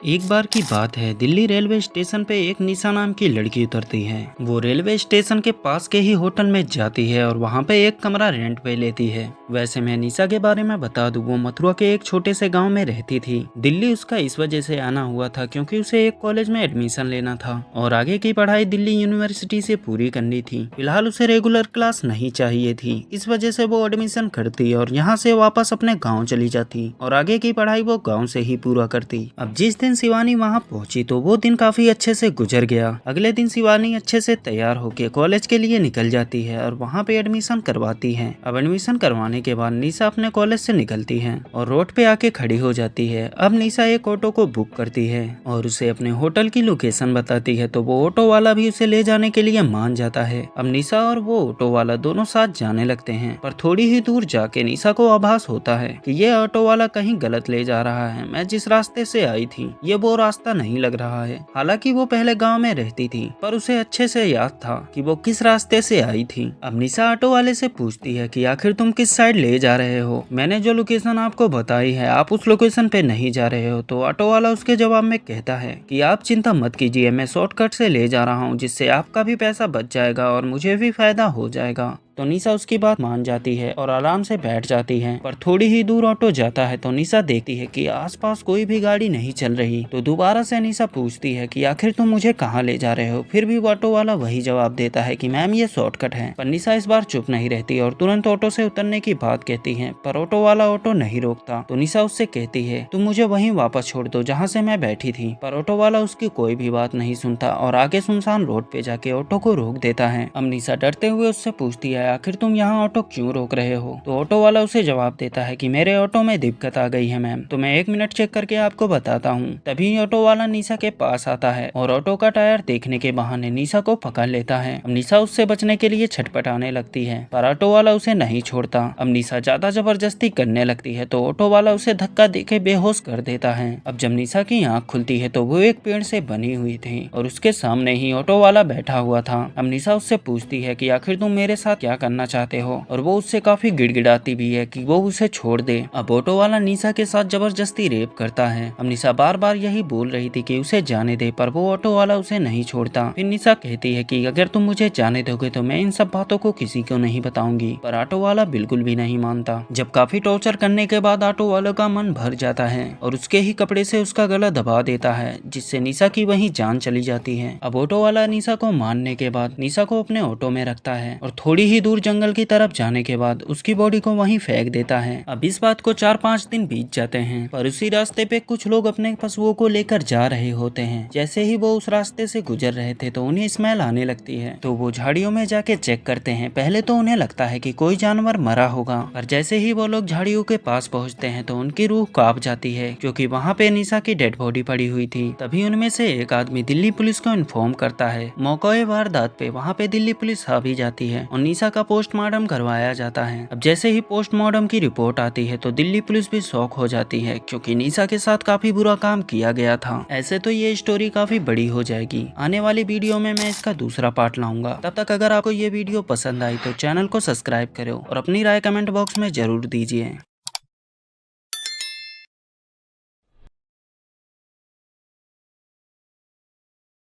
एक बार की बात है, दिल्ली रेलवे स्टेशन पे एक निशा नाम की लड़की उतरती है। वो रेलवे स्टेशन के पास के ही होटल में जाती है और वहाँ पे एक कमरा रेंट पे लेती है। वैसे मैं निशा के बारे में बता दूं, वो मथुरा के एक छोटे से गांव में रहती थी। दिल्ली उसका इस वजह से आना हुआ था क्योंकि उसे एक कॉलेज में एडमिशन लेना था और आगे की पढ़ाई दिल्ली यूनिवर्सिटी से पूरी करनी थी। फिलहाल उसे रेगुलर क्लास नहीं चाहिए थी, इस वजह से वो एडमिशन करती और यहाँ से वापस अपने गाँव चली जाती और आगे की पढ़ाई वो गाँव से ही पूरा करती। अब जिस दिन शिवानी वहां पहुंची तो वो दिन काफी अच्छे से गुजर गया। अगले दिन शिवानी अच्छे से तैयार होकर कॉलेज के लिए निकल जाती है और वहां पे एडमिशन करवाती है। अब एडमिशन करवाने के बाद निशा अपने कॉलेज से निकलती है और रोड पे आके खड़ी हो जाती है। अब निशा एक ऑटो को बुक करती है और उसे अपने होटल की लोकेशन बताती है, तो वो ऑटो वाला भी उसे ले जाने के लिए मान जाता है। अब निशा और वो ऑटो वाला दोनों साथ जाने लगते हैं, पर थोड़ी ही दूर जाके निशा को आभास होता है कि ये ऑटो वाला कहीं गलत ले जा रहा है। मैं जिस रास्ते से आई थी ये वो रास्ता नहीं लग रहा है। हालांकि वो पहले गांव में रहती थी, पर उसे अच्छे से याद था कि वो किस रास्ते से आई थी। अब निशा ऑटो वाले से पूछती है कि आखिर तुम किस साइड ले जा रहे हो? मैंने जो लोकेशन आपको बताई है आप उस लोकेशन पे नहीं जा रहे हो। तो ऑटो वाला उसके जवाब में कहता है कि आप चिंता मत कीजिए, मैं शॉर्टकट से ले जा रहा हूँ, जिससे आपका भी पैसा बच जाएगा और मुझे भी फायदा हो जाएगा। तो निशा उसकी बात मान जाती है और आराम से बैठ जाती है। पर थोड़ी ही दूर ऑटो जाता है तो निशा देखती है कि आसपास कोई भी गाड़ी नहीं चल रही। तो दोबारा से निशा पूछती है कि आखिर तुम मुझे कहाँ ले जा रहे हो? फिर भी ऑटो वाला वही जवाब देता है कि मैम ये शॉर्टकट है। पर निशा इस बार चुप नहीं रहती और तुरंत ऑटो से उतरने की बात कहती है, पर ऑटो वाला ऑटो नहीं रोकता। तो निशा उससे कहती है तुम मुझे वहीं वापस छोड़ दो जहाँ से मैं बैठी थी। पर ऑटो वाला उसकी कोई भी बात नहीं सुनता और आगे सुनसान रोड पे जाके ऑटो को रोक देता है। अब निशा डरते हुए उससे पूछती है आखिर तुम यहाँ ऑटो क्यों रोक रहे हो? तो ऑटो वाला उसे जवाब देता है कि मेरे ऑटो में दिक्कत आ गई है मैम, तो मैं 1 मिनट चेक करके आपको बताता हूँ। तभी ऑटो वाला निशा के पास आता है और ऑटो का टायर देखने के बहाने निशा को पकड़ लेता है। अब निशा उससे बचने के लिए छटपटाने लगती है, पर ऑटो वाला उसे नहीं छोड़ता। अब निशा ज्यादा जबरदस्ती करने लगती है तो ऑटो वाला उसे धक्का देके बेहोश कर देता है। अब जब निशा की आंख खुलती है तो वो एक पेड़ से बनी हुई थी और उसके सामने ही ऑटो वाला बैठा हुआ था। अब निशा उससे पूछती है कि आखिर तुम मेरे साथ क्या करना चाहते हो, और वो उससे काफी गिड़गिड़ाती भी है कि वो उसे छोड़ दे। अब ऑटो वाला निशा के साथ जबरदस्ती रेप करता है। अब निशा बार बार यही बोल रही थी कि उसे जाने दे, पर वो ऑटो वाला उसे नहीं छोड़ता। फिर निशा कहती है कि अगर तुम मुझे जाने दोगे तो मैं इन सब बातों को किसी को नहीं बताऊंगी, पर ऑटो वाला बिल्कुल भी नहीं मानता। जब काफी टॉर्चर करने के बाद ऑटो वाले का मन भर जाता है और उसके ही कपड़े से उसका गला दबा देता है, जिससे निशा की वहीं जान चली जाती है। अब ऑटो वाला निशा को मारने के बाद निशा को अपने ऑटो में रखता है और थोड़ी ही दूर जंगल की तरफ जाने के बाद उसकी बॉडी को वहीं फेंक देता है। अब इस बात को 4-5 दिन बीत जाते हैं, पर उसी रास्ते पे कुछ लोग अपने पशुओं को लेकर जा रहे होते हैं। जैसे ही वो उस रास्ते से गुजर रहे थे तो उन्हें स्मेल आने लगती है, तो वो झाड़ियों में जाके चेक करते हैं। पहले तो उन्हें लगता है कि कोई जानवर मरा होगा, पर जैसे ही वो लोग झाड़ियों के पास पहुंचते हैं तो उनकी रूह कांप जाती है, क्योंकि वहाँ पे निशा की डेड बॉडी पड़ी हुई थी। तभी उनमें से एक आदमी दिल्ली पुलिस को इन्फॉर्म करता है। मौके वारदात पे वहाँ पे दिल्ली पुलिस आ भी जाती है और निशा का पोस्टमार्टम करवाया जाता है। अब जैसे ही पोस्टमार्टम की रिपोर्ट आती है तो दिल्ली पुलिस भी शॉक हो जाती है, क्योंकि निशा के साथ काफी बुरा काम किया गया था। ऐसे तो ये स्टोरी काफी बड़ी हो जाएगी। आने वाली वीडियो में मैं इसका दूसरा पार्ट लाऊंगा। तब तक अगर आपको ये वीडियो पसंद आई तो चैनल को सब्सक्राइब करो और अपनी राय कमेंट बॉक्स में जरूर दीजिए।